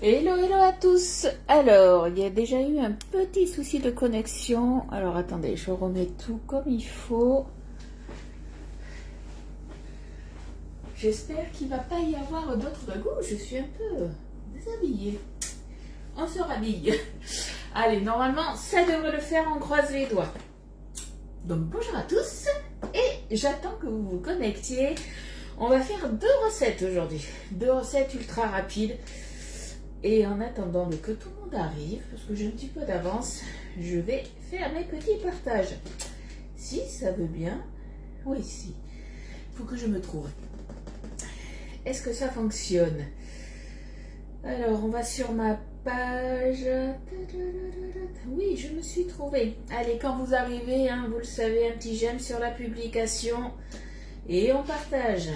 Hello, hello à tous. Alors, il y a déjà eu un petit souci de connexion. Alors, attendez, je remets tout comme il faut. J'espère qu'il ne va pas y avoir d'autres bagous. Je suis un peu déshabillée. On se rhabille. Allez, normalement, ça devrait le faire. On croise les doigts. Donc, bonjour à tous. Et j'attends que vous vous connectiez. On va faire 2 recettes aujourd'hui. 2 recettes ultra rapides. Et en attendant que tout le monde arrive, parce que j'ai un petit peu d'avance, je vais faire mes petits partages. Si ça veut bien, oui, si. Il faut que je me trouve. Est-ce que ça fonctionne? Alors, on va sur ma page. Oui, je me suis trouvée. Allez, quand vous arrivez, hein, vous le savez, un petit j'aime sur la publication. Et on partage.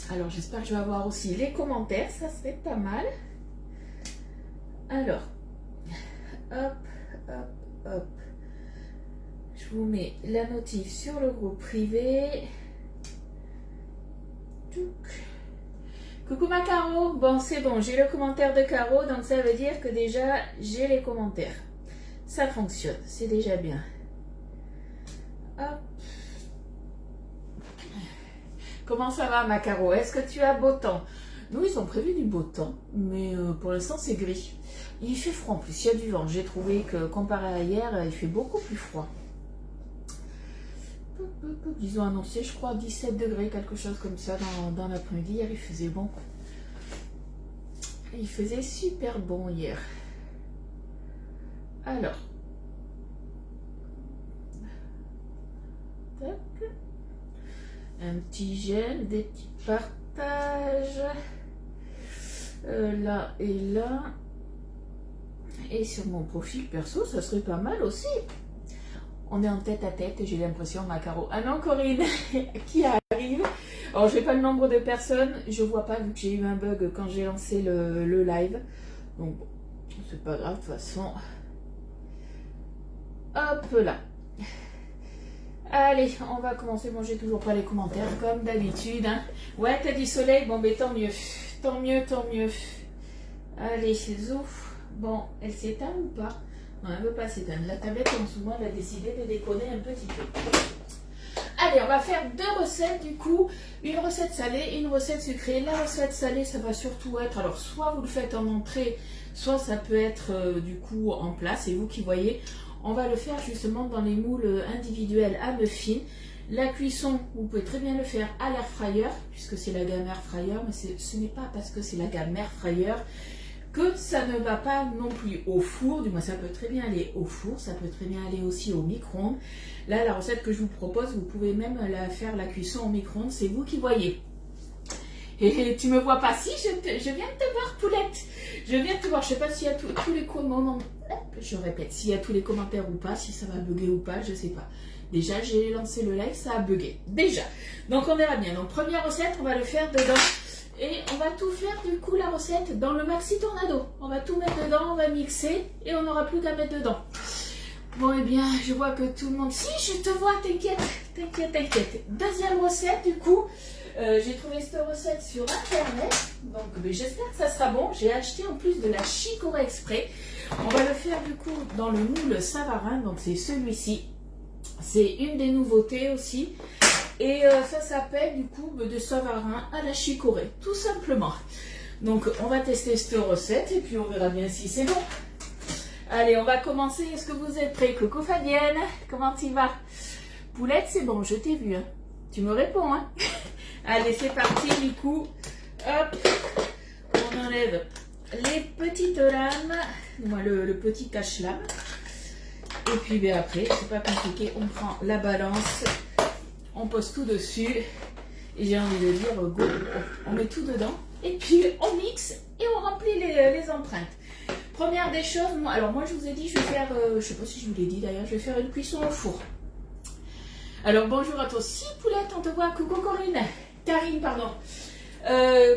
Alors, j'espère que je vais avoir aussi les commentaires, ça serait pas mal. Alors, hop, hop, hop. Je vous mets la notif sur le groupe privé. Coucou ma Caro. Bon, c'est bon, j'ai le commentaire de Caro, donc ça veut dire que déjà, j'ai les commentaires. Ça fonctionne, c'est déjà bien. Hop. Comment ça va ma Caro? Est-ce que tu as beau temps? Nous, ils ont prévu du beau temps, mais pour l'instant, c'est gris. Il fait froid en plus, il y a du vent. J'ai trouvé que comparé à hier, il fait beaucoup plus froid. Ils ont annoncé, je crois, 17 degrés, quelque chose comme ça dans l'après-midi. Hier, il faisait bon. Il faisait super bon hier. Alors. Tac. Un petit j'aime, des petits partages. Là et là. Et sur mon profil perso, ça serait pas mal aussi. On est en tête à tête, j'ai l'impression, ma Caro. Ah non, Corinne, qui arrive. Alors, je n'ai pas le nombre de personnes. Je vois pas, vu que j'ai eu un bug quand j'ai lancé le live. Donc, c'est pas grave, de toute façon. Hop là. Allez, on va commencer. Bon, j'ai toujours pas les commentaires, comme d'habitude. Hein. Ouais, t'as dit soleil. Bon, mais tant mieux. Tant mieux, tant mieux. Allez, zouf. Bon, elle s'éteint ou pas? Non, elle ne veut pas s'éteindre. La tablette, en ce moment, elle a décidé de déconner un petit peu. Allez, on va faire 2 recettes du coup. Une recette salée, une recette sucrée. La recette salée, ça va surtout être, alors soit vous le faites en entrée, soit ça peut être du coup en plat. C'est vous qui voyez. On va le faire justement dans les moules individuels à muffins. La cuisson, vous pouvez très bien le faire à l'air fryer, puisque c'est la gamme air fryer, mais ce n'est pas parce que c'est la gamme air fryer que ça ne va pas non plus au four. Du moins, ça peut très bien aller au four, ça peut très bien aller aussi au micro-ondes. Là, la recette que je vous propose, vous pouvez même faire la cuisson au micro-ondes, c'est vous qui voyez. Et tu me vois pas? Si, je viens de te voir, Poulette. Je viens de te voir. Je sais pas s'il y a tous les commentaires. Je répète, s'il y a tous les commentaires ou pas, si ça va bugger ou pas, je sais pas. Déjà, j'ai lancé le live, ça a bugué. Déjà. Donc, on verra bien. Donc, première recette, on va le faire dedans. Et on va tout faire du coup la recette dans le Maxi Tornado. On va tout mettre dedans, on va mixer et on n'aura plus qu'à mettre dedans. Bon et bien, je vois que tout le monde... Si, je te vois, t'inquiète, t'inquiète, t'inquiète. Deuxième recette du coup. J'ai trouvé cette recette sur internet. Donc j'espère que ça sera bon. J'ai acheté en plus de la chicorée exprès. On va le faire du coup dans le moule Savarin. Donc c'est celui-ci. C'est une des nouveautés aussi. Et ça s'appelle du coup de Savarin à la chicorée, tout simplement. Donc on va tester cette recette et puis on verra bien si c'est bon. Allez, on va commencer. Est-ce que vous êtes prêts? Coucou Fabienne, comment tu vas? Poulette, c'est bon, je t'ai vu. Hein. Tu me réponds. Hein. Allez, c'est parti du coup. Hop, on enlève les petites lames, moi le petit cache-lame. Et puis bien après, c'est pas compliqué, on prend la balance. On pose tout dessus et j'ai envie de dire go, on met tout dedans et puis on mixe et on remplit les empreintes. Première des choses, moi je vous ai dit je vais faire, je sais pas si je vous l'ai dit d'ailleurs, je vais faire une cuisson au four. Alors bonjour à toi, si Poulette on te voit, coucou Karine pardon.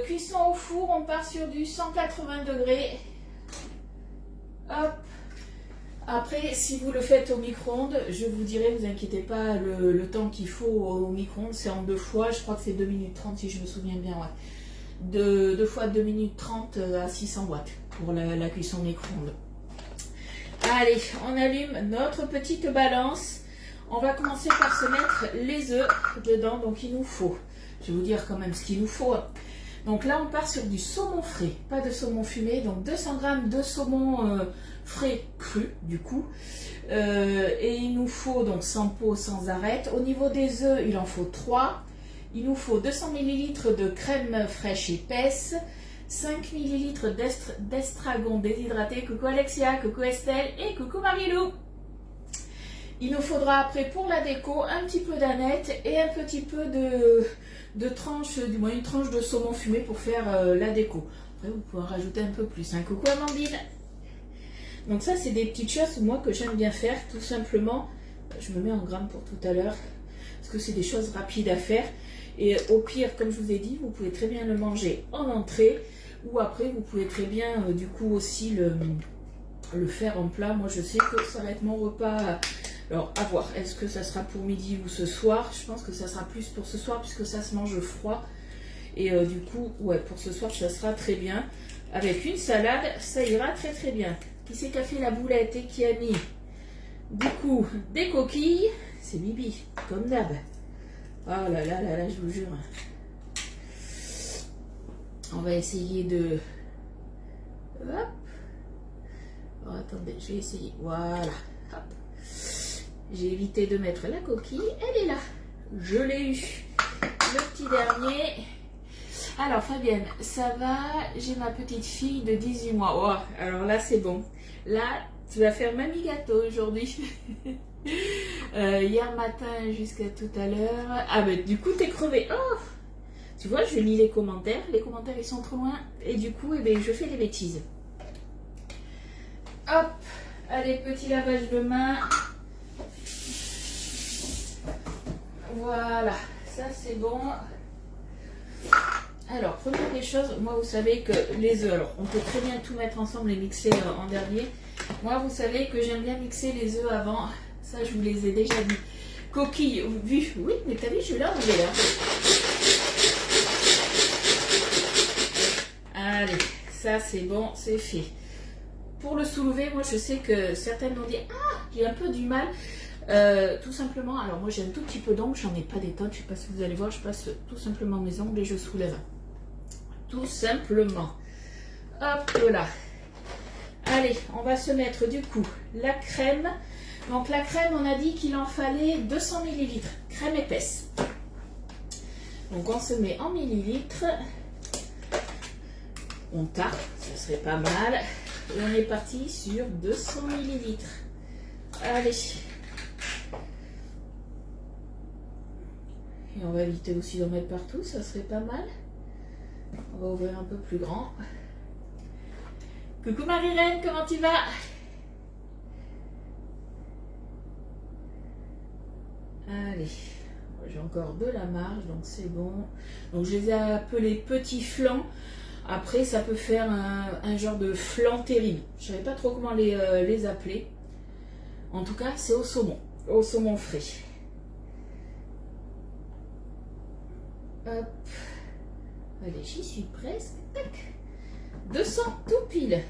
Cuisson au four, on part sur du 180 degrés. Hop. Après, si vous le faites au micro-ondes, je vous dirai, vous inquiétez pas, le temps qu'il faut au micro-ondes, c'est en 2 fois. Je crois que c'est 2 minutes 30 si je me souviens bien. Ouais. 2 fois 2 minutes 30 à 600 watts pour la cuisson micro-ondes. Allez, on allume notre petite balance. On va commencer par se mettre les œufs dedans. Donc il nous faut, je vais vous dire quand même ce qu'il nous faut. Donc là on part sur du saumon frais, pas de saumon fumé. Donc 200 g de saumon frais cru du coup. Et il nous faut donc sans peau, sans arête. Au niveau des œufs, il en faut 3. Il nous faut 200 ml de crème fraîche épaisse, 5 ml d'estragon déshydraté. Coucou Alexia, coucou Estelle et coucou Marilou. Il nous faudra après pour la déco un petit peu d'aneth et un petit peu de tranche, du moins une tranche de saumon fumé pour faire la déco. Après vous pouvez en rajouter un peu plus. Hein. Coucou Amandine. Donc ça c'est des petites choses moi que j'aime bien faire tout simplement. Je me mets en grammes pour tout à l'heure parce que c'est des choses rapides à faire. Et au pire, comme je vous ai dit, vous pouvez très bien le manger en entrée ou après vous pouvez très bien du coup aussi le faire en plat. Moi je sais que ça va être mon repas. Alors à voir, est-ce que ça sera pour midi ou ce soir? Je pense que ça sera plus pour ce soir puisque ça se mange froid. Et du coup, ouais, pour ce soir ça sera très bien. Avec une salade, ça ira très très bien. Qui c'est qui a fait la boulette et qui a mis du coup des coquilles? C'est Bibi, comme d'hab. Oh là là là là, je vous jure. On va essayer de... Hop. Oh, attendez, je vais essayer. Voilà. Hop. J'ai évité de mettre la coquille. Elle est là. Je l'ai eu. Le petit dernier. Alors Fabienne, ça va? J'ai ma petite fille de 18 mois. Oh, alors là, c'est bon. Là, tu vas faire mamie gâteau aujourd'hui. Hier matin jusqu'à tout à l'heure. Ah ben du coup t'es crevé. Oh, tu vois, je lis les commentaires. Les commentaires ils sont trop loin. Et du coup, eh ben, je fais des bêtises. Hop. Allez, petit lavage de main. Voilà. Ça c'est bon. Alors, première des choses, moi vous savez que les œufs, alors on peut très bien tout mettre ensemble et mixer en dernier. Moi vous savez que j'aime bien mixer les œufs avant. Ça, je vous les ai déjà dit. Coquille, vu. Oui, mais t'as vu, je l'ai enlevé là. Allez, ça c'est bon, c'est fait. Pour le soulever, moi je sais que certaines m'ont dit « Ah, j'ai un peu du mal. » Tout simplement, alors moi j'ai un tout petit peu d'ongles, j'en ai pas des tonnes, je sais pas si vous allez voir, je passe tout simplement mes ongles et je soulève. Tout simplement. Hop là. Allez, on va se mettre du coup la crème. Donc la crème, on a dit qu'il en fallait 200 ml, crème épaisse. Donc on se met en millilitres. On tape, ça serait pas mal. Et on est parti sur 200 ml. Allez. Et on va éviter aussi d'en mettre partout, ça serait pas mal. On va ouvrir un peu plus grand. Coucou Marie-Reine, comment tu vas? Allez, j'ai encore de la marge, donc c'est bon. Donc je les ai appelés petits flancs. Après, ça peut faire un genre de flan terrine. Je ne savais pas trop comment les appeler. En tout cas, c'est au saumon frais. Hop. Allez, j'y suis presque. Tac. 200 tout pile.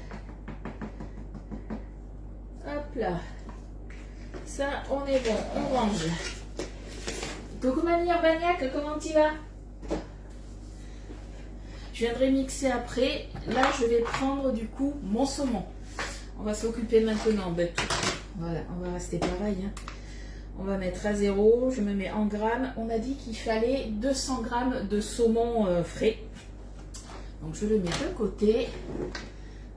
Hop là. Ça, on est bon, on range. Coucou Mamie Urbaniac, comment tu vas? Je viendrai mixer après. Là, je vais prendre du coup mon saumon. On va s'occuper maintenant. Ben, voilà, on va rester pareil. Hein. On va mettre à 0. Je me mets en grammes. On a dit qu'il fallait 200 grammes de saumon frais. Donc, je le mets de côté.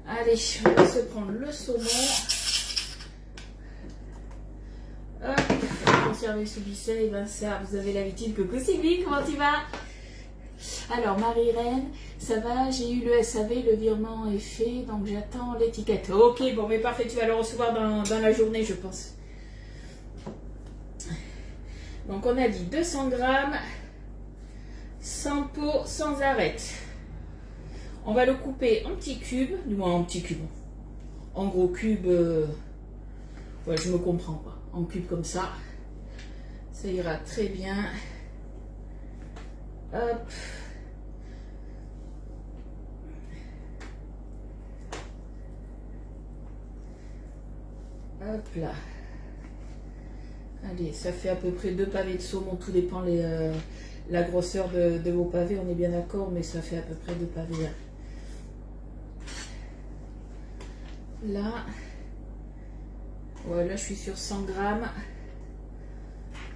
Allez, on va se prendre le saumon. Hop, conserver sous ficelle, et ben ça, vous avez l'habitude. Coucou Sylvie, comment tu vas? Alors Marie-Reine, ça va, j'ai eu le SAV, le virement est fait, donc j'attends l'étiquette. Ok, bon mais parfait, tu vas le recevoir dans la journée je pense. Donc on a dit 200 grammes, sans peau, sans arête. On va le couper en petits cubes, du moins en petits cubes. En gros cubes, ouais je me comprends pas. En cubes comme ça, ça ira très bien. Hop. Hop là. Allez, ça fait à peu près 2 pavés de saumon. Tout dépend la grosseur de vos pavés, on est bien d'accord, mais ça fait à peu près 2 pavés. Là, voilà, je suis sur 100 grammes.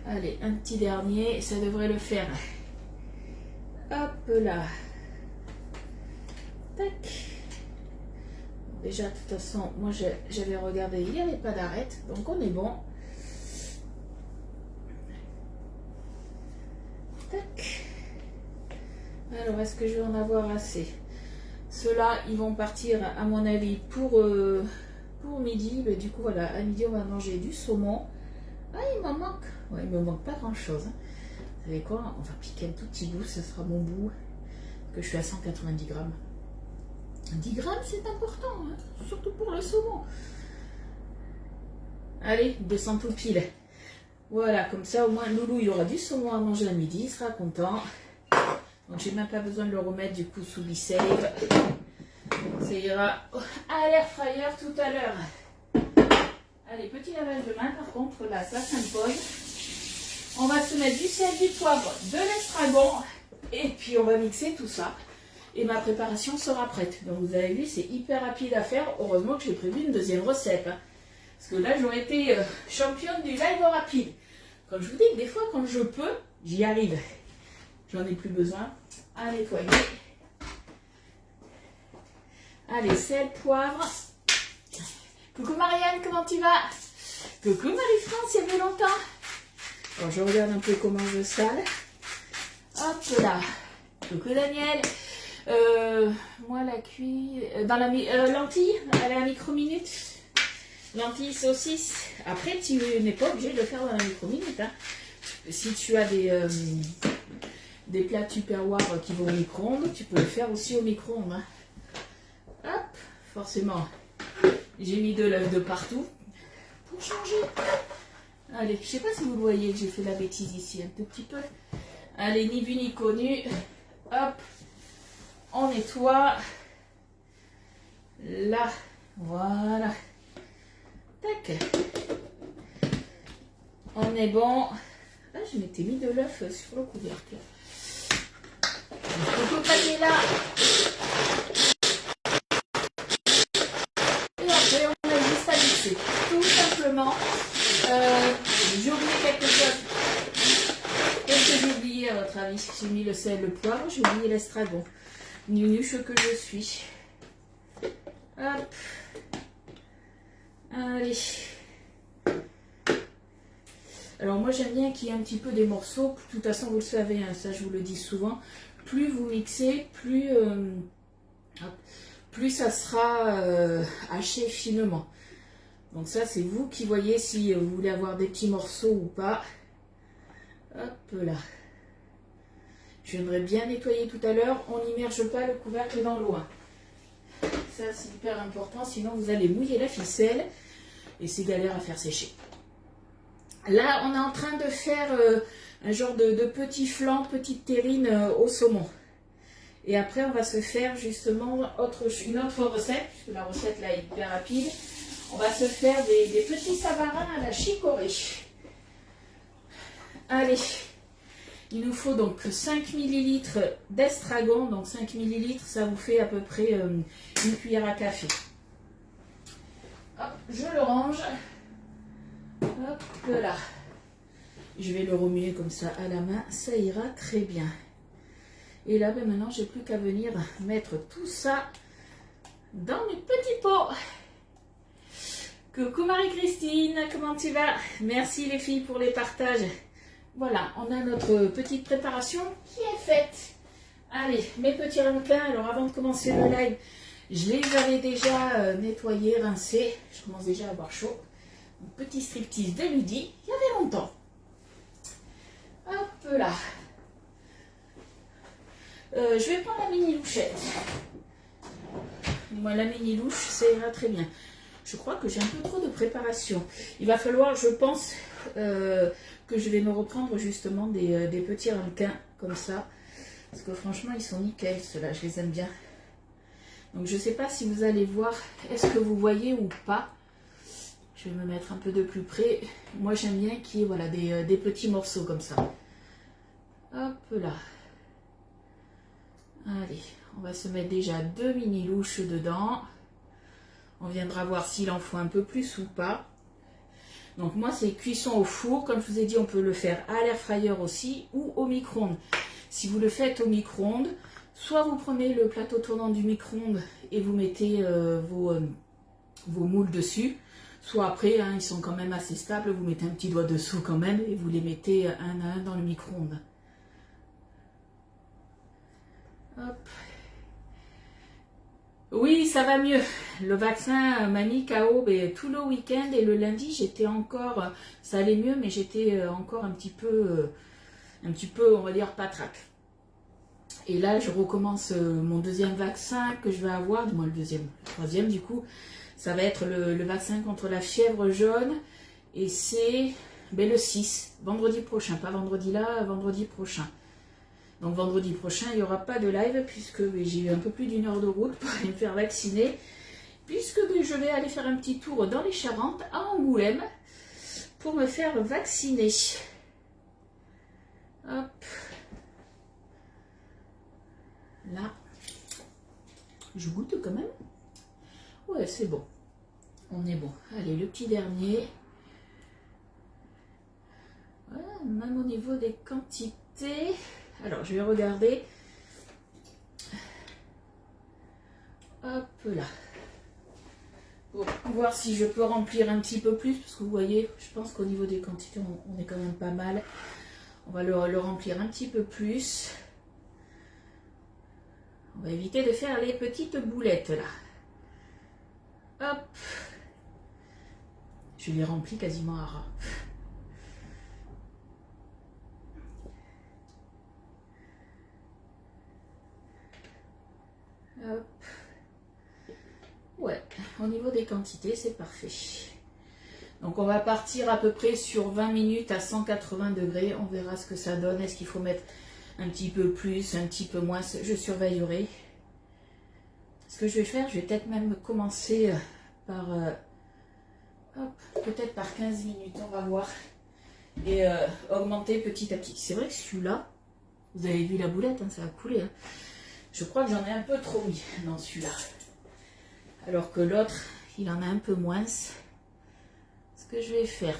Allez, un petit dernier, ça devrait le faire. Hop là. Tac. Déjà, de toute façon, moi j'avais regardé, il n'y avait pas d'arête, donc on est bon. Tac. Alors, est-ce que je vais en avoir assez? Ceux-là, ils vont partir, à mon avis, pour midi. Mais du coup, voilà, à midi, on va manger du saumon. Ah, il m'en manque. Ouais, il me manque pas grand-chose. Vous savez quoi? On va piquer un tout petit bout, ce sera mon bout. Que je suis à 190 grammes. 10 grammes, c'est important, hein, surtout pour le saumon. Allez, 200 tout pile. Voilà, comme ça, au moins, Loulou, il aura du saumon à manger à midi, il sera content. Donc, j'ai même pas besoin de le remettre, du coup, sous Be-Save. Ça ira à l'air fryer tout à l'heure. Allez, petit lavage de main, par contre, là, ça s'impose. On va se mettre du sel, du poivre, de l'estragon. Et puis, on va mixer tout ça. Et ma préparation sera prête. Donc vous avez vu, c'est hyper rapide à faire. Heureusement que j'ai prévu une deuxième recette. Hein. Parce que là, j'aurais été championne du live rapide. Comme je vous dis, des fois, quand je peux, j'y arrive. J'en ai plus besoin à nettoyer. Allez, sel, poivre. Coucou Marianne, comment tu vas? Coucou Marie-France, il y avait longtemps. Alors, je regarde un peu comment je sale. Hop là. Coucou Daniel. Moi la cuit dans la lentille, elle est à micro-minute. Lentilles, saucisses. Après, tu n'es pas obligé de le faire dans la micro-minute. Hein. Si tu as des plats Tupperware qui vont au micro-ondes, tu peux le faire aussi au micro-ondes. Hein. Hop, forcément. J'ai mis de l'œuf de partout pour changer. Allez, je sais pas si vous le voyez que j'ai fait la bêtise ici un tout petit peu. Allez, ni vu ni connu. Hop. On nettoie. Là. Voilà. Tac. On est bon. Là, je m'étais mis de l'œuf sur le couvercle. On peut passer là. Et après, on a juste à mixer. Tout simplement. J'ai oublié quelque chose. Qu'est-ce que j'ai oublié à votre avis? J'ai mis le sel, le poivre, j'ai oublié l'estragon. Nunuche que je suis. Hop. Allez. Alors moi j'aime bien qu'il y ait un petit peu des morceaux. De toute façon vous le savez, hein, ça je vous le dis souvent. Plus vous mixez, plus ça sera haché finement. Donc ça c'est vous qui voyez si vous voulez avoir des petits morceaux ou pas. Hop là. J'aimerais bien nettoyer tout à l'heure. On n'immerge pas le couvercle dans l'eau. Ça, c'est hyper important. Sinon, vous allez mouiller la ficelle. Et c'est galère à faire sécher. Là, on est en train de faire un genre de petit flan, petite terrine au saumon. Et après, on va se faire justement une autre recette. Puisque la recette, là, est hyper rapide. On va se faire des petits savarins à la chicorée. Allez. Il nous faut donc 5 ml d'estragon. Donc 5 ml, ça vous fait à peu près une cuillère à café. Hop, je le range. Hop là. Je vais le remuer comme ça à la main. Ça ira très bien. Et là, ben maintenant, j'ai plus qu'à venir mettre tout ça dans mes petits pots. Coucou Marie-Christine, comment tu vas? Merci les filles pour les partages. Voilà, on a notre petite préparation qui est faite. Allez, mes petits ramequins. Alors avant de commencer le live, je les avais déjà nettoyés, rincés. Je commence déjà à avoir chaud. Un petit striptease de midi, il y avait longtemps. Hop là. Je vais prendre la mini louchette. Moi, la mini louche, ça ira très bien. Je crois que j'ai un peu trop de préparation. Il va falloir, je pense, que je vais me reprendre justement des petits ramequins comme ça. Parce que franchement, ils sont nickel, ceux-là. Je les aime bien. Donc, je ne sais pas si vous allez voir. Est-ce que vous voyez ou pas? Je vais me mettre un peu de plus près. Moi, j'aime bien qu'il y ait voilà, des petits morceaux comme ça. Hop là. Allez, on va se mettre déjà 2 mini louches dedans. On viendra voir s'il en faut un peu plus ou pas. Donc moi, c'est cuisson au four. Comme je vous ai dit, on peut le faire à l'air fryer aussi ou au micro-ondes. Si vous le faites au micro-ondes, soit vous prenez le plateau tournant du micro-ondes et vous mettez vos moules dessus. Soit après, hein, ils sont quand même assez stables, vous mettez un petit doigt dessous quand même et vous les mettez un à un dans le micro-ondes. Hop. Oui, ça va mieux. Le vaccin m'a mis KO tout le week-end et le lundi, j'étais encore, ça allait mieux, mais j'étais encore un petit peu, on va dire, patraque. Et là, je recommence mon deuxième vaccin que je vais avoir, du moins le troisième du coup. Ça va être le vaccin contre la fièvre jaune. Et c'est le 6, vendredi prochain. Pas vendredi là, vendredi prochain. Donc vendredi prochain, il n'y aura pas de live puisque j'ai eu un peu plus d'1 heure de route pour aller me faire vacciner. Puisque je vais aller faire un petit tour dans les Charentes, à Angoulême, pour me faire vacciner. Hop. Là. Je goûte quand même. Ouais, c'est bon. On est bon. Allez, le petit dernier. Voilà, même au niveau des quantités. Alors, je vais regarder. Hop là. Pour voir si je peux remplir un petit peu plus. Parce que vous voyez, je pense qu'au niveau des quantités, on est quand même pas mal. On va le remplir un petit peu plus. On va éviter de faire les petites boulettes là. Hop. Je les remplis quasiment à ras. Hop. Ouais, au niveau des quantités, c'est parfait. Donc on va partir à peu près sur 20 minutes à 180 degrés. On verra ce que ça donne. Est-ce qu'il faut mettre un petit peu plus, un petit peu moins? Je surveillerai. Ce que je vais faire, je vais peut-être même commencer par... peut-être par 15 minutes, on va voir. Et augmenter petit à petit. C'est vrai que celui-là, vous avez vu la boulette, hein, ça a coulé. Hein. Je crois que j'en ai un peu trop mis dans celui-là. Alors que l'autre, il en a un peu moins. Ce que je vais faire,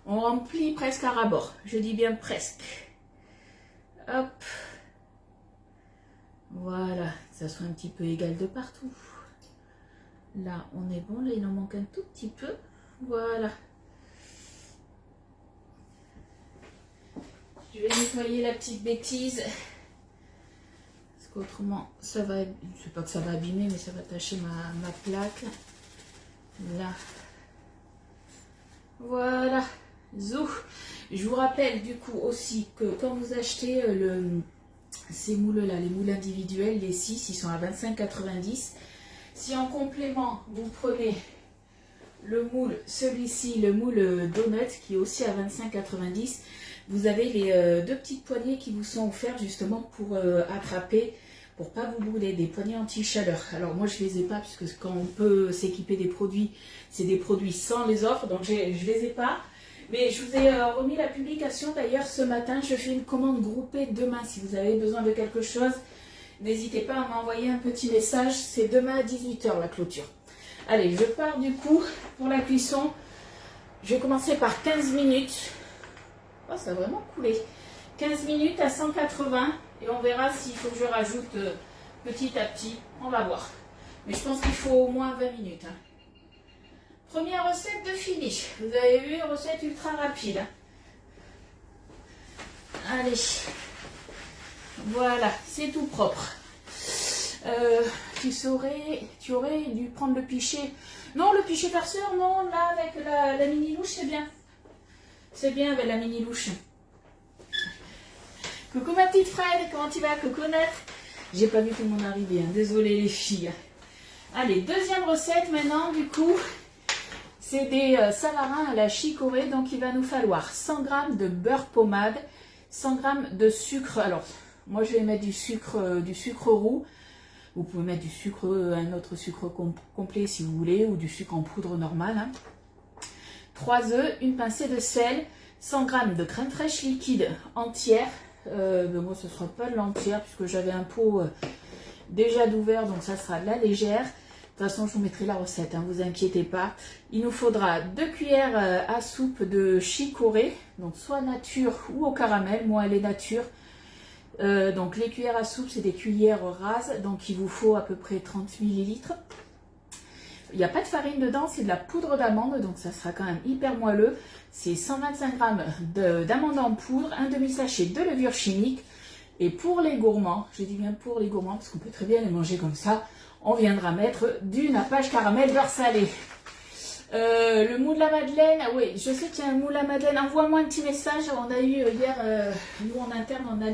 on remplit presque à ras-bord. Je dis bien presque. Hop. Voilà, que ça soit un petit peu égal de partout. Là, on est bon. Là, il en manque un tout petit peu. Voilà. Je vais nettoyer la petite bêtise. Parce qu'autrement, ça va... C'est pas que ça va abîmer, mais ça va tacher ma plaque. Là. Voilà. Zou. Je vous rappelle du coup aussi que quand vous achetez ces moules-là, les moules individuels, les 6, ils sont à 25,90 €. Si en complément, vous prenez le moule, celui-ci, le moule donut, qui est aussi à 25,90 €, vous avez les 2 petites poignées qui vous sont offertes justement pour attraper, pour pas vous brûler, des poignées anti-chaleur. Alors moi je les ai pas, puisque quand on peut s'équiper des produits, c'est des produits sans les offres, donc je les ai pas. Mais je vous ai remis la publication d'ailleurs ce matin. Je fais une commande groupée demain. Si vous avez besoin de quelque chose, n'hésitez pas à m'envoyer un petit message. C'est demain à 18 h la clôture. Allez, je pars du coup pour la cuisson. Je vais commencer par 15 minutes. Oh, ça a vraiment coulé. 15 minutes à 180. Et on verra s'il faut que je rajoute petit à petit. On va voir. Mais je pense qu'il faut au moins 20 minutes. Hein. Première recette de fini. Vous avez vu, recette ultra rapide. Allez. Voilà, c'est tout propre. Tu aurais dû prendre le pichet. Non, le pichet farceur, non. Là, avec la mini louche, c'est bien. C'est bien avec la mini louche. Coucou ma petite Fred, comment tu vas, coconette? J'ai pas vu tout le monde arriver, hein. Désolée les filles. Allez, deuxième recette maintenant, du coup. C'est des salarins à la chicorée, donc il va nous falloir 100 g de beurre pommade, 100 g de sucre. Alors, moi je vais mettre du sucre roux. Vous pouvez mettre du sucre, un autre sucre complet si vous voulez, ou du sucre en poudre normale. Hein. 3 œufs, une pincée de sel, 100 g de crème fraîche liquide entière. Moi, ce ne sera pas de l'entière puisque j'avais un pot déjà d'ouvert, donc ça sera de la légère. De toute façon, je vous mettrai la recette, hein, vous inquiétez pas. Il nous faudra 2 cuillères à soupe de chicorée, donc soit nature ou au caramel. Moi, elle est nature. Donc les cuillères à soupe, c'est des cuillères rases, donc il vous faut à peu près 30 ml. Il n'y a pas de farine dedans, c'est de la poudre d'amande, donc ça sera quand même hyper moelleux. C'est 125 g d'amandes en poudre, un demi-sachet de levure chimique. Et pour les gourmands, je dis bien pour les gourmands, parce qu'on peut très bien les manger comme ça, on viendra mettre du nappage caramel beurre salé. Le moule à madeleine, oui, je sais qu'il y a un moule à madeleine. Envoie-moi un petit message. On a eu hier, nous en interne, on a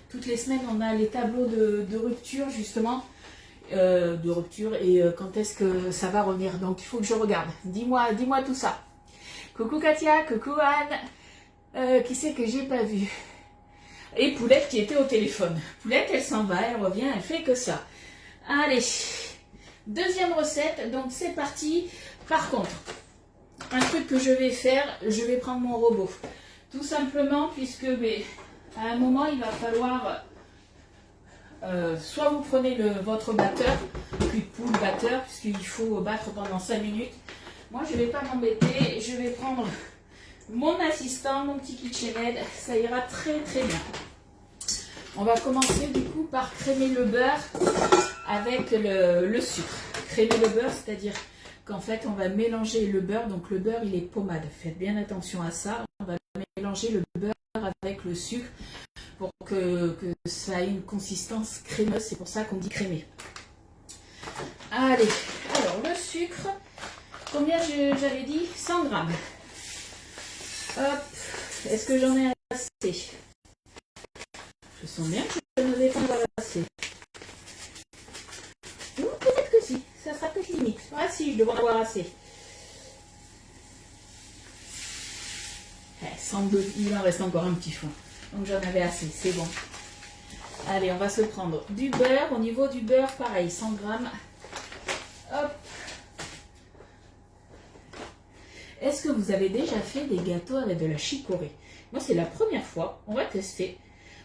toutes les semaines, on a les tableaux de rupture justement. De rupture et quand est-ce que ça va revenir. Donc il faut que je regarde. Dis-moi tout ça. Coucou Katia, coucou Anne. Qui c'est que j'ai pas vu? Et Poulette qui était au téléphone. Poulette, elle s'en va, elle revient, elle fait que ça. Allez, deuxième recette, donc c'est parti. Par contre, un truc que je vais faire, je vais prendre mon robot. Tout simplement puisque à un moment, il va falloir... soit vous prenez votre batteur, puis poule batteur, puisqu'il faut battre pendant 5 minutes. Moi, je ne vais pas m'embêter, je vais prendre mon assistant, mon petit KitchenAid, ça ira très très bien. On va commencer du coup par crémer le beurre avec le sucre. Crémer le beurre, c'est-à-dire qu'en fait, on va mélanger le beurre, donc le beurre, il est pommade. Faites bien attention à ça, on va mélanger le beurre avec le sucre pour que ça ait une consistance crémeuse, c'est pour ça qu'on dit crémé. Allez, alors le sucre, combien j'avais dit? 100 g. Hop, est-ce que j'en ai assez? Je sens bien que je ne vais pas en avoir assez. Ou peut-être que si, ça sera peut-être limite. Ah si, je devrais en avoir assez. 102, il en reste encore un petit fond. Donc j'en avais assez, c'est bon. Allez, on va se prendre du beurre. Au niveau du beurre, pareil, 100 g. Hop. Est-ce que vous avez déjà fait des gâteaux avec de la chicorée? Moi, c'est la première fois. On va tester.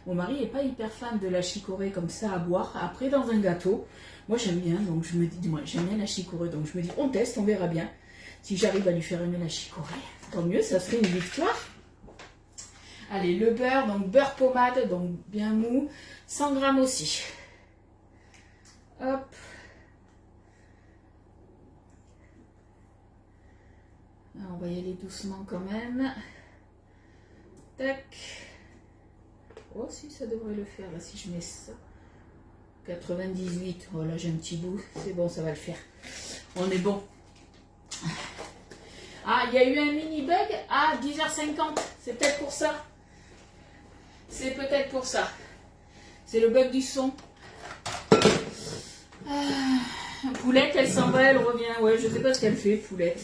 Mon mari n'est pas hyper fan de la chicorée comme ça à boire. Après, dans un gâteau, moi j'aime bien. Donc je me dis, moi j'aime bien la chicorée. Donc je me dis, on teste, on verra bien. Si j'arrive à lui faire aimer la chicorée, tant mieux, ça serait une victoire. Allez, le beurre, donc beurre pommade, donc bien mou, 100 g aussi. Hop. Alors, on va y aller doucement quand même. Tac. Oh, si, ça devrait le faire, là, si je mets ça. 98, oh là, j'ai un petit bout, c'est bon, ça va le faire. On est bon. Ah, il y a eu un mini bug à 10h50, c'est peut-être pour ça. C'est peut-être pour ça. C'est le bug du son. Poulette, elle s'en va, elle revient. Ouais, je sais pas ce qu'elle fait, Poulette.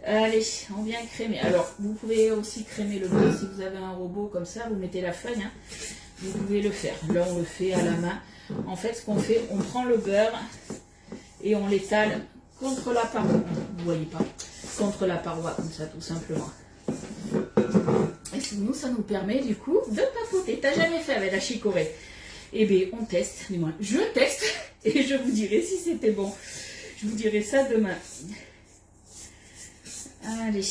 Allez, on vient crémer. Alors, vous pouvez aussi crémer le beurre si vous avez un robot comme ça. Vous mettez la feuille, hein. Vous pouvez le faire. Là, on le fait à la main. En fait, ce qu'on fait, on prend le beurre et on l'étale contre la paroi. Vous voyez pas? Contre la paroi, comme ça, tout simplement. Et nous, ça nous permet du coup de papoter. T'as jamais fait avec la chicorée? Eh bien, on teste. Du moins, je teste et je vous dirai si c'était bon. Je vous dirai ça demain. Allez.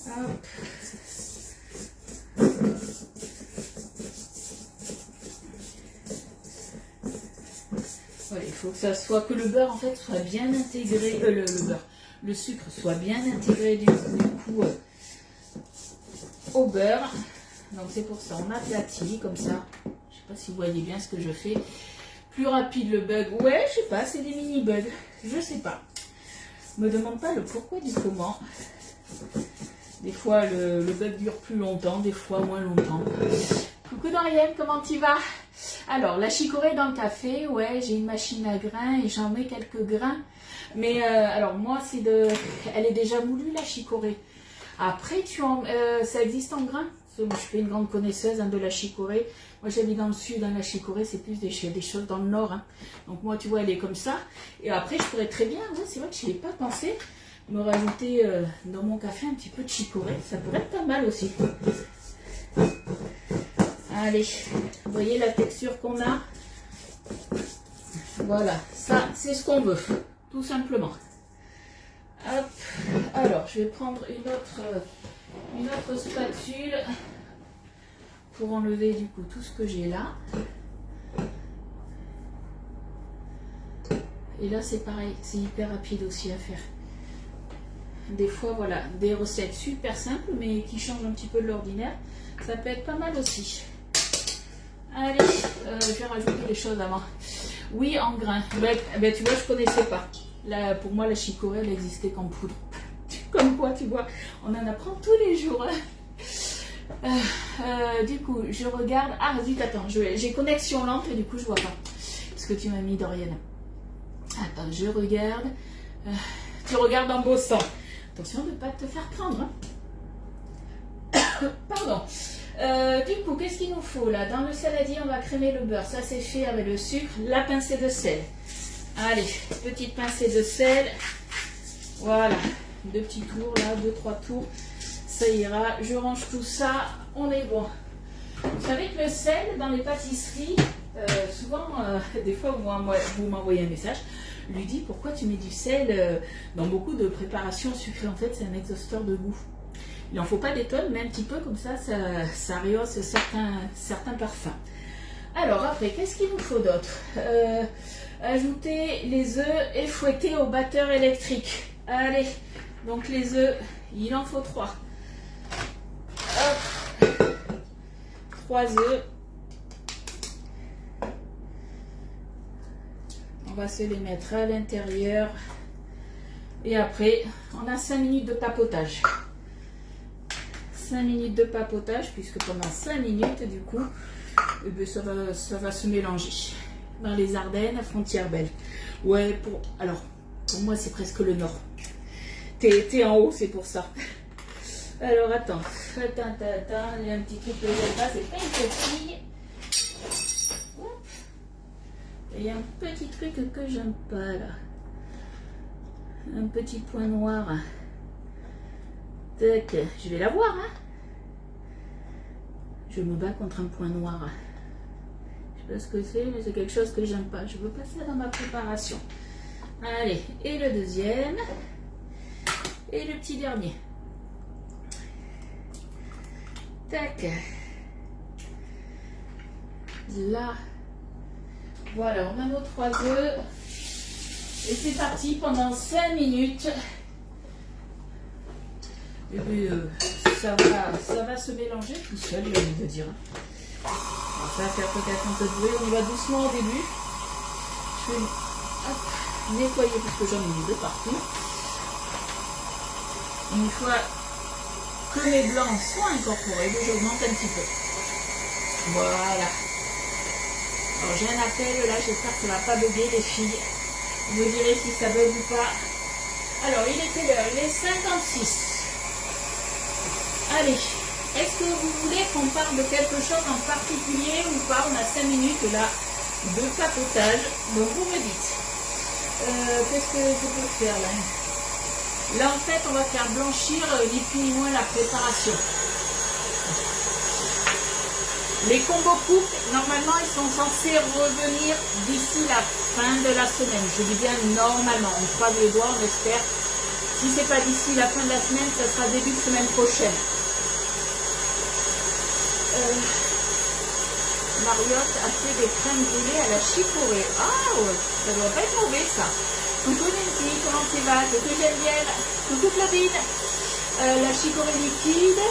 Hop. Voilà, il faut que ça soit, que le beurre en fait soit bien intégré, le sucre soit bien intégré du coup au beurre. Donc c'est pour ça, on aplatit comme ça. Je sais pas si vous voyez bien ce que je fais. Plus rapide le bug. Ouais, je sais pas, c'est des mini bugs. Je sais pas. Me demande pas le pourquoi du comment. Des fois le bug dure plus longtemps, des fois moins longtemps. Coucou Dorian, comment tu vas? Alors, la chicorée dans le café, ouais, j'ai une machine à grains et j'en mets quelques grains. Mais alors moi, elle est déjà moulue la chicorée. Après, ça existe en grains. Moi, je suis pas une grande connaisseuse hein, de la chicorée. Moi, j'habite dans le sud, hein, la chicorée, c'est plus des choses dans le nord. Hein. Donc, moi, tu vois, elle est comme ça. Et après, je pourrais très bien, ouais, c'est vrai que je n'y ai pas pensé, me rajouter dans mon café un petit peu de chicorée. Ça pourrait être pas mal aussi. Allez, vous voyez la texture qu'on a? Voilà, ça, c'est ce qu'on veut, tout simplement. Hop, alors, je vais prendre une autre spatule pour enlever du coup tout ce que j'ai là. Et là c'est pareil, c'est hyper rapide aussi à faire. Des fois voilà, des recettes super simples mais qui changent un petit peu de l'ordinaire, ça peut être pas mal aussi. Allez, je vais rajouter les choses avant. Oui, en grains. Ben, tu vois, je connaissais pas. Là, pour moi, la chicorée, elle existait qu'en poudre. Comme quoi, tu vois, on en apprend tous les jours. Du coup, je regarde. Ah, zut, attends, j'ai connexion lente et du coup, je vois pas ce que tu m'as mis, Dorian. Attends, je regarde. Tu regardes en bossant. Attention de ne pas te faire prendre. Hein. Pardon. Du coup, qu'est-ce qu'il nous faut là? Dans le saladier, on va crémer le beurre. Ça, c'est fait avec le sucre, la pincée de sel. Allez, petite pincée de sel. Voilà. 2 petits tours là, 2-3 tours. Ça ira. Je range tout ça. On est bon. Vous savez que le sel, dans les pâtisseries, souvent, des fois, vous m'envoyez un message. Lui dit pourquoi tu mets du sel dans beaucoup de préparations sucrées. En fait, c'est un exhausteur de goût. Il n'en faut pas des tonnes, mais un petit peu comme ça, ça rehausse certains parfums. Alors après, qu'est-ce qu'il nous faut d'autre? Ajouter les œufs et fouetter au batteur électrique. Allez, donc les œufs, il en faut 3. Hop, 3 œufs. On va se les mettre à l'intérieur. Et après, on a 5 minutes de papotage. 5 minutes de papotage, puisque pendant 5 minutes, du coup, eh bien, ça va se mélanger. Dans les Ardennes, frontière belge. Ouais, pour moi, c'est presque le nord. T'es en haut, c'est pour ça. Alors, attends. Il y a un petit truc que j'aime pas, c'est pas une coquille. Il y a un petit truc que j'aime pas, là. Un petit point noir. Tac, je vais la voir, hein. Je me bats contre un point noir. Je sais pas ce que c'est, mais c'est quelque chose que j'aime pas. Je veux pas ça dans ma préparation. Allez, et le deuxième. Et le petit dernier. Tac. Là. Voilà, on a nos 3 œufs. Et c'est parti pendant 5 minutes. Et puis, ça va se mélanger tout seul, j'ai envie de dire. Alors, ça va faire peut-être un peu de bruit. On y va doucement au début. Je vais nettoyer parce que j'en ai mis de partout. Une fois que mes blancs sont incorporés, j'augmente un petit peu. Voilà. Alors j'ai un appel là, j'espère que ça ne va pas bugger les filles. Vous me direz si ça bug ou pas. Alors il était l'heure, il est 56. Allez, est-ce que vous voulez qu'on parle de quelque chose en particulier ou pas? On a 5 minutes là de papotage, donc vous me dites. Qu'est-ce que je peux faire là? Là en fait on va faire blanchir ni plus ni moins la préparation. Les combos coupes, normalement, ils sont censés revenir d'ici la fin de la semaine. Je dis bien normalement, on croise les doigts, on espère. Si ce n'est pas d'ici la fin de la semaine, ça sera début de semaine prochaine. Mariotte a fait des crèmes brûlées à la chicorée. Ah ouais, ça doit pas être mauvais ça. Coucou Nancy, comment tu vas? Coucou Geneviève, coucou Claudine. La chicorée liquide.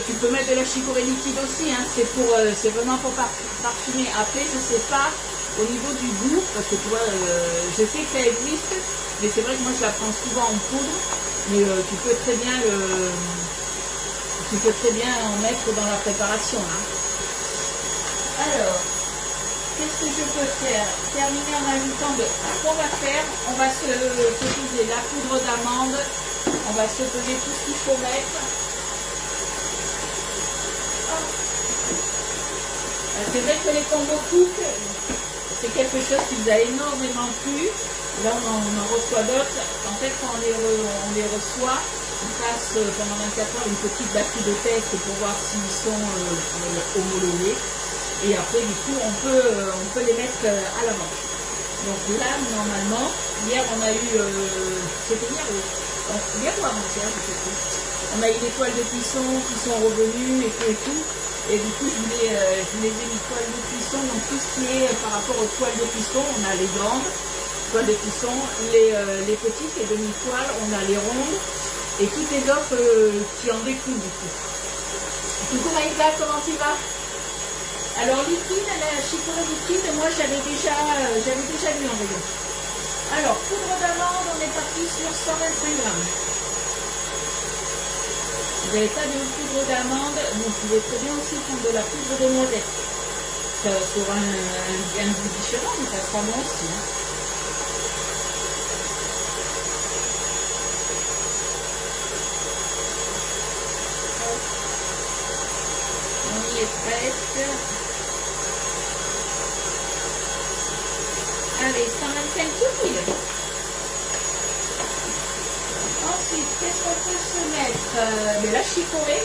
Tu peux mettre de la chicorée liquide aussi, hein. C'est vraiment pour parfumer. Après, je sais pas au niveau du goût, parce que tu vois, je sais que ça existe, mais c'est vrai que moi je la prends souvent en poudre, mais tu peux très bien en mettre dans la préparation. Hein. Alors, qu'est-ce que je peux faire? Terminer en ajoutant de. Ce qu'on va faire, on va se peser la poudre d'amande, on va se peser tout ce qu'il faut mettre. C'est vrai que les combo cook, c'est quelque chose qui nous a énormément plu. Là, on en reçoit d'autres. En fait, quand on les reçoit, on passe pendant 24 heures une petite batterie de test pour voir s'ils sont homologués. Et après, du coup, on peut les mettre à la vente. Donc là, normalement, hier, on a eu... C'était hier, oui. Hier ou avant-hier, je sais plus. On a eu des toiles de cuisson qui sont revenues et tout et tout. Et du coup, je vous les ai mis toiles de cuisson. Donc tout ce qui est par rapport aux toiles de cuisson, on a les grandes toiles de cuisson, les petites, les demi-toiles, on a les rondes et toutes les offres qui en découlent du coup. Coucou Maïva, comment tu vas? Alors liquide, la chicorée liquide, moi j'avais déjà mis en rayon. Alors, poudre d'amande, on est parti sur 125 grammes. Vous n'avez pas de poudre d'amande, vous pouvez très bien aussi prendre de la poudre de noisette. Ça aura un goût différent, mais ça sera bon aussi. Hein. On y est presque. Allez, 125 toupies. Ensuite, qu'est-ce qu'on peut se mettre? La chicorée.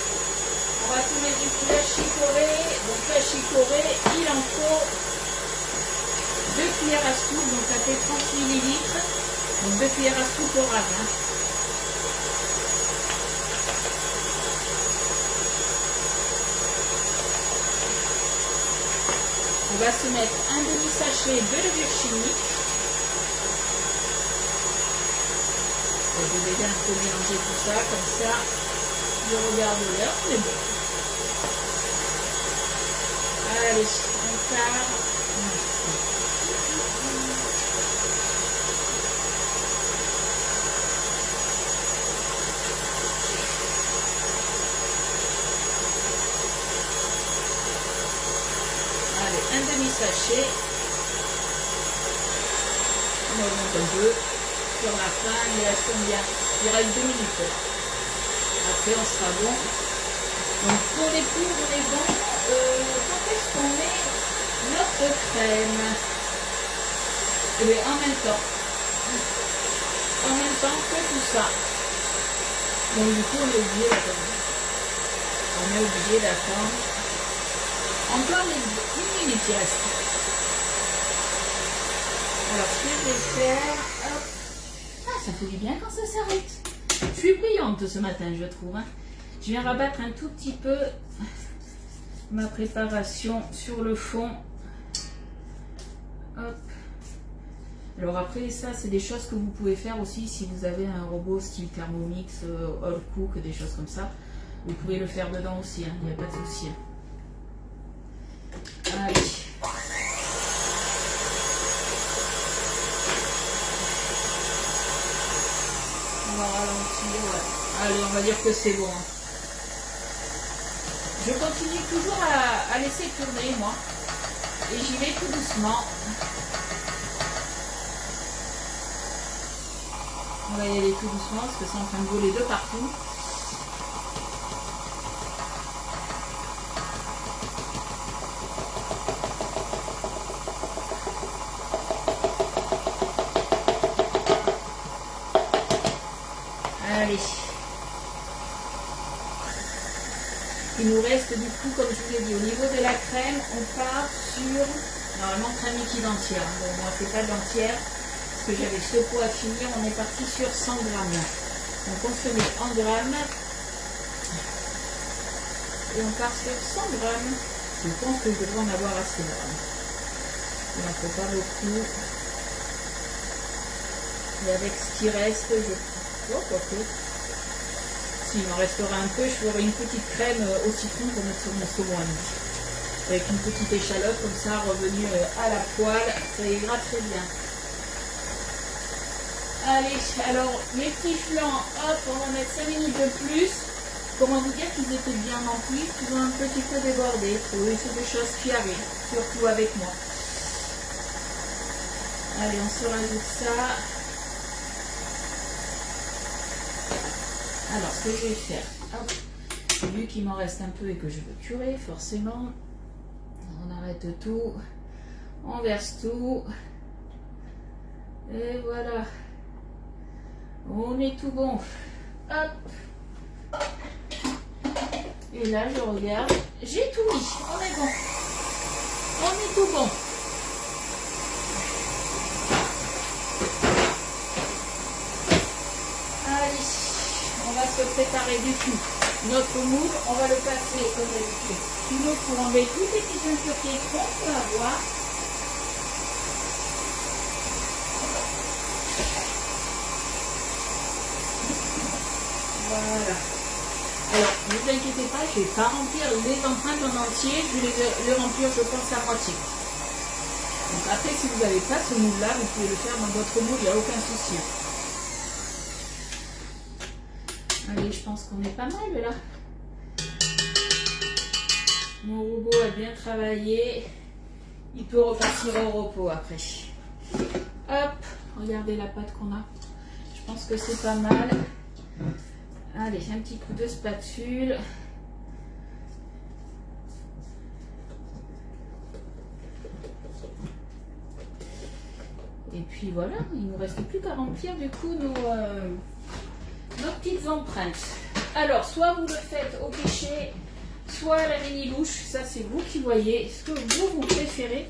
On va se mettre du coup la chicorée. Donc la chicorée, il en faut 2 cuillères à soupe. Donc ça fait 30 ml. Donc 2 cuillères à soupe au rase. Hein. On va se mettre un demi-sachet de levure chimique. Je vais déjà un peu mélanger tout ça, comme ça, je regarde l'heure, on est bon. Allez, un quart. Allez, un demi-sachet. On augmente un peu. Sur la fin, il reste combien? Il reste 2 minutes. Après, on sera bon. Donc, pour les poudres, on est bon. Quand est-ce qu'on met notre crème? Et bien, en même temps. En même temps que tout ça. Donc, du coup, on est obligé d'attendre. On est obligé d'attendre. Encore une minute, il reste. Alors, ce que je vais faire, hop. Ça fait du bien quand ça s'arrête. Je suis brillante ce matin, je trouve. Hein. Je viens rabattre un tout petit peu ma préparation sur le fond. Hop. Alors après, ça, c'est des choses que vous pouvez faire aussi si vous avez un robot style Thermomix, All Cook, des choses comme ça. Vous pouvez le faire dedans aussi, hein. Il n'y a pas de souci. Hein. Allez. On va ralentir, ouais. Allez, on va dire que c'est bon. Je continue toujours à laisser tourner, moi. Et j'y vais tout doucement. On va y aller tout doucement parce que c'est en train de voler de partout. Allez. Il nous reste du coup, comme je vous ai dit, au niveau de la crème, on part sur normalement crème liquide entière. Bon, moi c'est pas de l'entière, parce que j'avais ce pot à finir, on est parti sur 100 grammes. Donc on se met en grammes. Et on part sur 100 grammes. Je pense que je devrais en avoir assez là. Il n'en faut pas beaucoup. Et avec ce qui reste, je... Oh, quoi que... S'il m'en restera un peu, je ferai une petite crème au citron pour mettre sur mon saumon à midi. Avec une petite échalote comme ça, revenue à la poêle, ça ira très bien. Allez, alors mes petits flancs, hop, on va mettre 5 minutes de plus. Comment vous dire qu'ils étaient bien remplis, qu'ils ont un petit peu débordé. Oui, c'est des choses qui arrivent, surtout avec moi. Allez, on se rajoute ça. Alors, ce que je vais faire, hop, vu qu'il m'en reste un peu et que je veux curer, forcément, on arrête arrête tout. On verse tout. Et voilà. On est tout bon. Hop. Et là, je regarde. J'ai tout mis. On est bon. On est tout bon. Allez. On va se préparer du coup. Notre moule, on va le passer comme d'habitude sous l'eau pour enlever toutes les petites impuretés qu'on peut avoir. Voilà. Alors, ne vous inquiétez pas, je ne vais pas remplir les empreintes en entier, je vais les remplir, je pense, à moitié. Donc après, si vous n'avez pas ce moule-là, vous pouvez le faire dans votre moule, il n'y a aucun souci. Allez, je pense qu'on est pas mal là. Mon robot a bien travaillé. Il peut repartir au repos après. Hop, regardez la pâte qu'on a. Je pense que c'est pas mal. Allez, un petit coup de spatule. Et puis voilà, il ne nous reste plus qu'à remplir du coup nos petites empreintes. Alors, soit vous le faites au pichet, soit à la mini louche. Ça, c'est vous qui voyez ce que vous préférez.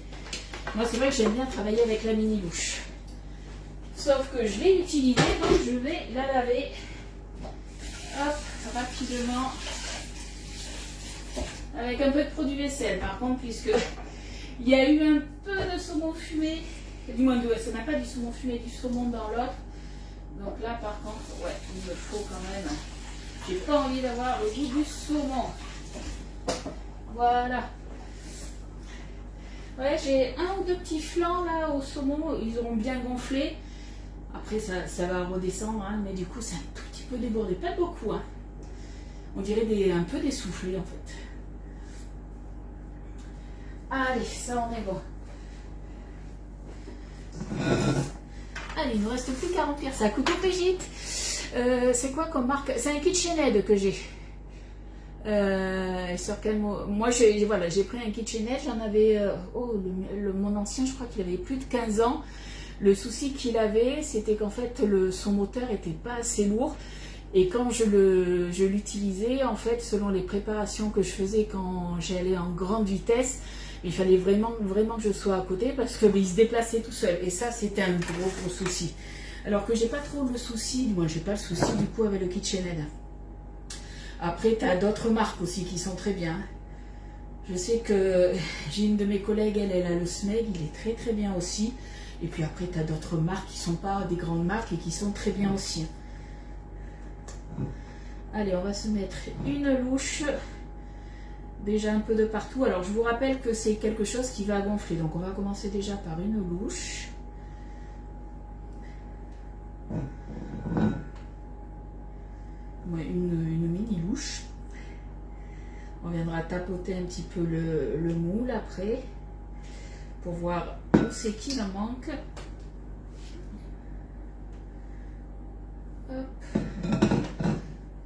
Moi, c'est vrai que j'aime bien travailler avec la mini louche. Sauf que je l'ai utilisée, donc je vais la laver. Hop, rapidement. Avec un peu de produit vaisselle, par contre, puisque il y a eu un peu de saumon fumé. Du moins, ça n'a pas du saumon fumé, du saumon dans l'autre. Donc là, par contre, ouais, il me faut quand même. J'ai pas envie d'avoir le goût du saumon. Voilà. Ouais, j'ai un ou deux petits flancs là au saumon, ils auront bien gonflé. Après, ça va redescendre, hein, mais du coup, c'est un tout petit peu débordé. Pas beaucoup, hein. On dirait un peu dessoufflé en fait. Allez, ça, on est bon. Allez, il ne nous reste plus qu'à remplir ça. Couteau Brigitte, c'est quoi comme marque? C'est un KitchenAid que j'ai. Sur quel mot? Moi, voilà, j'ai pris un KitchenAid. J'en avais. Mon ancien, je crois qu'il avait plus de 15 ans. Le souci qu'il avait, c'était qu'en fait, son moteur n'était pas assez lourd. Et quand je l'utilisais, en fait, selon les préparations que je faisais quand j'allais en grande vitesse, il fallait vraiment que je sois à côté parce qu'il se déplaçait tout seul. Et ça, c'était un gros souci. Alors que j'ai pas trop le souci, moi j'ai pas le souci du coup avec le KitchenAid. Après, tu as d'autres marques aussi qui sont très bien. Je sais que j'ai une de mes collègues, elle a le Smeg, il est très bien aussi. Et puis après, tu as d'autres marques qui sont pas des grandes marques et qui sont très bien aussi. Allez, on va se mettre une louche. Déjà un peu de partout. Alors je vous rappelle que c'est quelque chose qui va gonfler. Donc on va commencer déjà par une louche. Ouais, une mini louche. On viendra tapoter un petit peu le moule après. Pour voir où c'est qu'il en manque. Hop.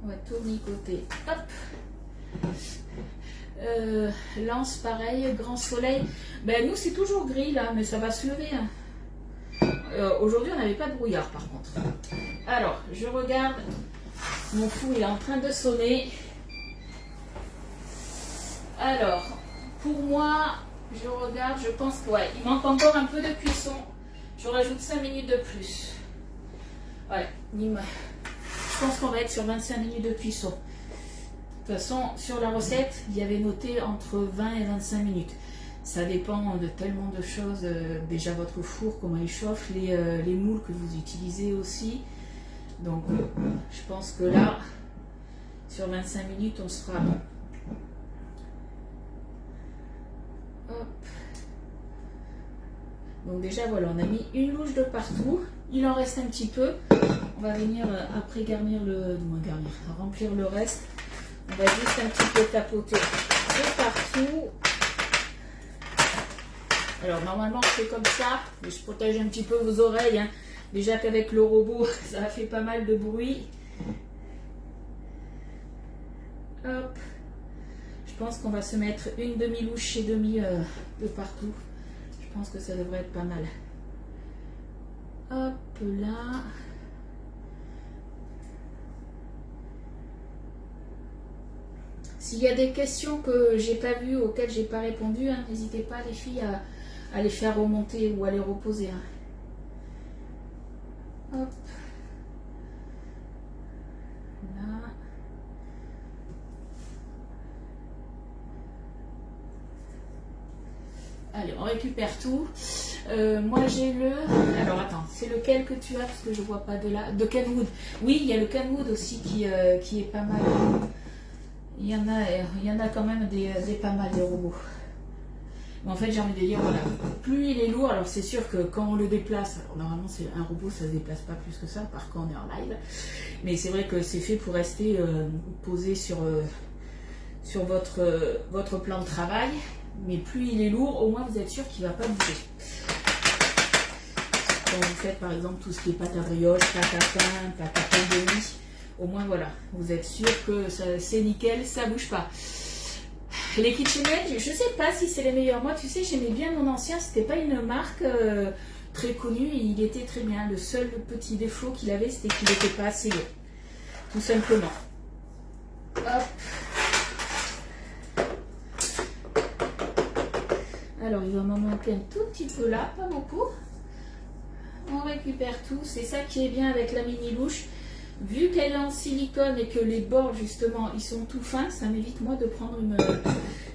On va tout nicoter. Hop. Lance pareil, grand soleil. Ben nous c'est toujours gris là, mais ça va se lever. Hein. Aujourd'hui on n'avait pas de brouillard par contre. Alors je regarde, mon four il est en train de sonner. Alors pour moi, je regarde, je pense que ouais, il manque encore un peu de cuisson. Je rajoute 5 minutes de plus. Ouais, je pense qu'on va être sur 25 minutes de cuisson. De toute façon, sur la recette, il y avait noté entre 20 et 25 minutes. Ça dépend de tellement de choses. Déjà votre four, comment il chauffe, les moules que vous utilisez aussi. Donc, je pense que là, sur 25 minutes, on sera bon. Hop. Donc déjà, voilà, on a mis une louche de partout. Il en reste un petit peu. On va venir après remplir le reste. On va juste un petit peu tapoter de partout. Alors normalement c'est comme ça, mais je protège un petit peu vos oreilles. Hein. Déjà qu'avec le robot, ça a fait pas mal de bruit. Hop. Je pense qu'on va se mettre une demi-louche et demi de partout. Je pense que ça devrait être pas mal. Hop là. S'il y a des questions que j'ai pas vues, auxquelles j'ai pas répondu, hein, n'hésitez pas les filles à les faire remonter ou à les reposer. Hein. Hop. Là. Allez, on récupère tout. Moi j'ai le... Alors attends, c'est lequel que tu as parce que je vois pas de là. De Kenwood. Oui, il y a le Kenwood aussi qui est pas mal. Il y en a quand même des pas mal des robots. Mais en fait, j'ai envie de dire, voilà, plus il est lourd, alors c'est sûr que quand on le déplace, alors normalement c'est un robot, ça se déplace pas plus que ça, par contre on est en live, mais c'est vrai que c'est fait pour rester posé sur votre plan de travail, mais plus il est lourd, au moins vous êtes sûr qu'il ne va pas bouger. Quand vous faites par exemple tout ce qui est pâte à brioche, pâte à pain, pâte à pain de mie, au moins voilà, vous êtes sûr que c'est nickel, ça bouge pas. Les KitchenAid, je sais pas si c'est les meilleurs. Moi, tu sais, j'aimais bien mon ancien. C'était pas une marque très connue. Et il était très bien. Le seul petit défaut qu'il avait, c'était qu'il n'était pas assez lourd. Tout simplement. Hop. Alors, il va m'en manquer un tout petit peu là. Pas beaucoup. On récupère tout. C'est ça qui est bien avec la mini louche. Vu qu'elle est en silicone et que les bords justement ils sont tout fins, ça m'évite moi de prendre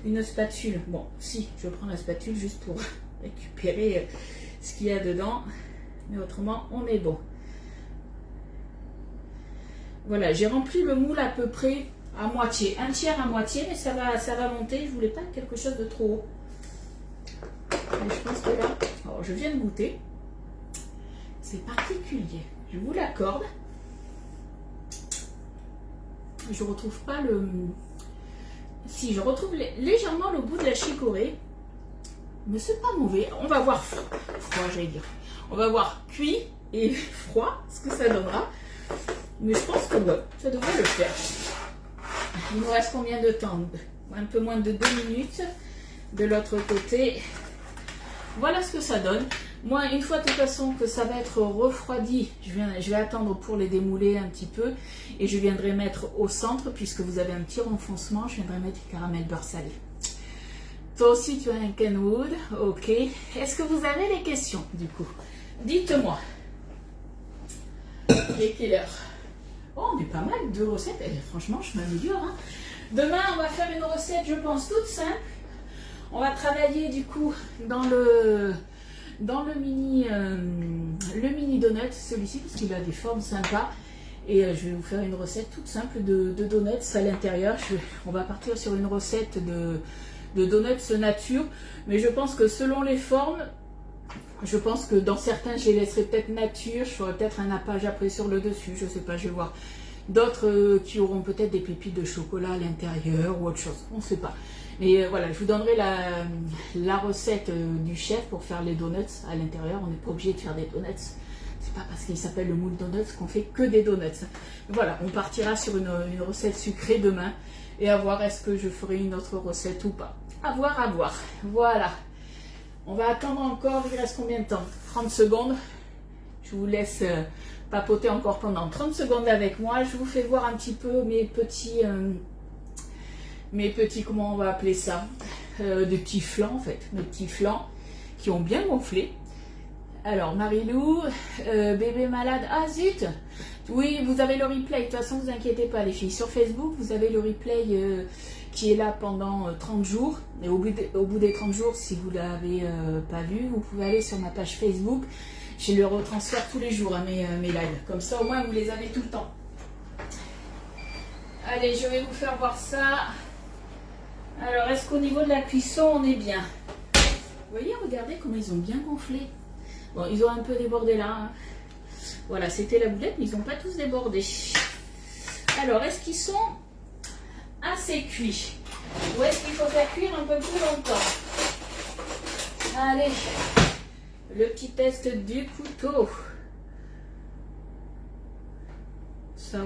une spatule. Bon, si, je prends la spatule juste pour récupérer ce qu'il y a dedans, mais autrement on est bon. Voilà, j'ai rempli le moule à peu près à moitié, un tiers à moitié, mais ça va monter. Je voulais pas quelque chose de trop haut. Mais je pense que là, alors je viens de goûter, c'est particulier, je vous l'accorde. Je retrouve pas le... Si, je retrouve légèrement le goût de la chicorée. Mais c'est pas mauvais. On va voir froid, j'allais dire. On va voir cuit et froid, ce que ça donnera. Mais je pense que ouais, ça devrait le faire. Il nous reste combien de temps? Un peu moins de 2 minutes. De l'autre côté, voilà ce que ça donne. Moi, une fois de toute façon que ça va être refroidi, je vais attendre pour les démouler un petit peu et je viendrai mettre au centre, puisque vous avez un petit renfoncement, je viendrai mettre du caramel beurre salé. Toi aussi, tu as un Kenwood, ok. Est-ce que vous avez des questions du coup? Dites-moi. Et quelle heure? Oh, on est pas mal de recettes, et franchement, je m'améliore. Hein. Demain, on va faire une recette, je pense, toute simple. On va travailler du coup dans le mini donut, celui-ci, parce qu'il a des formes sympas. Et je vais vous faire une recette toute simple de donuts à l'intérieur. On va partir sur une recette de donuts nature. Mais je pense que selon les formes, je pense que dans certains, je les laisserai peut-être nature. Je ferai peut-être un nappage après sur le dessus. Je sais pas, je vais voir. D'autres qui auront peut-être des pépites de chocolat à l'intérieur ou autre chose. On ne sait pas. Mais voilà, je vous donnerai la recette du chef pour faire les donuts à l'intérieur. On n'est pas obligé de faire des donuts. C'est pas parce qu'il s'appelle le moule donuts qu'on fait que des donuts. Voilà, on partira sur une recette sucrée demain. Et à voir est-ce que je ferai une autre recette ou pas. À voir, à voir. Voilà. On va attendre encore, il reste combien de temps? 30 secondes. Je vous laisse papoter encore pendant 30 secondes avec moi. Je vous fais voir un petit peu mes petits, comment on va appeler ça, des petits flancs en fait, mes petits flancs qui ont bien gonflé. Alors Marilou, bébé malade, ah zut, oui vous avez le replay, de toute façon vous inquiétez pas les filles, sur Facebook vous avez le replay qui est là pendant 30 jours, et au bout des 30 jours, si vous ne l'avez pas vu, vous pouvez aller sur ma page Facebook, je le retransfère tous les jours à mes lives, comme ça au moins vous les avez tout le temps. Allez, je vais vous faire voir ça. Alors, est-ce qu'au niveau de la cuisson, on est bien? Vous voyez, regardez comment ils ont bien gonflé. Bon, ils ont un peu débordé là. Hein. Voilà, c'était la boulette, mais ils n'ont pas tous débordé. Alors, est-ce qu'ils sont assez cuits? Ou est-ce qu'il faut faire cuire un peu plus longtemps? Allez, le petit test du couteau. Ça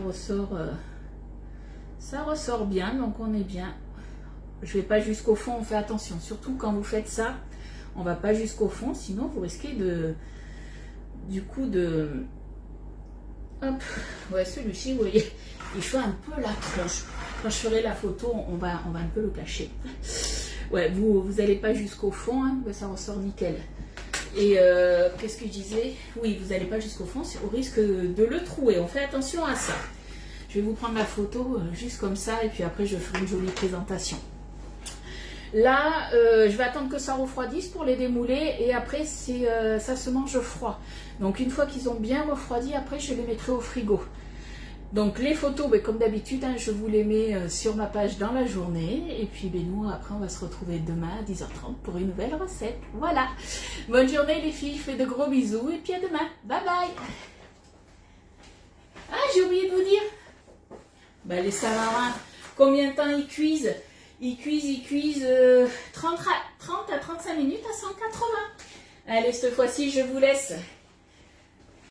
ressort bien, donc on est bien. je vais pas jusqu'au fond, on fait attention. Surtout quand vous faites ça, on va pas jusqu'au fond, sinon vous risquez du coup de... Hop, ouais, celui-ci, vous voyez, il fait un peu la tronche. Quand je ferai la photo, on va un peu le cacher. Ouais, vous allez pas jusqu'au fond, hein, ça ressort nickel. Et qu'est-ce que je disais? Oui, vous n'allez pas jusqu'au fond, c'est au risque de le trouer. On fait attention à ça. Je vais vous prendre la photo juste comme ça et puis après je ferai une jolie présentation. Là, je vais attendre que ça refroidisse pour les démouler et après ça se mange froid. Donc une fois qu'ils ont bien refroidi, après je les mettrai au frigo. Donc les photos, ben, comme d'habitude, hein, je vous les mets sur ma page dans la journée. Et puis ben, nous, après, on va se retrouver demain à 10h30 pour une nouvelle recette. Voilà. Bonne journée les filles, je fais de gros bisous et puis à demain. Bye bye. Ah, j'ai oublié de vous dire. Ben, les samarins, combien de temps ils cuisent? Ils cuisent 30 à 35 minutes à 180. Allez, cette fois-ci, je vous laisse.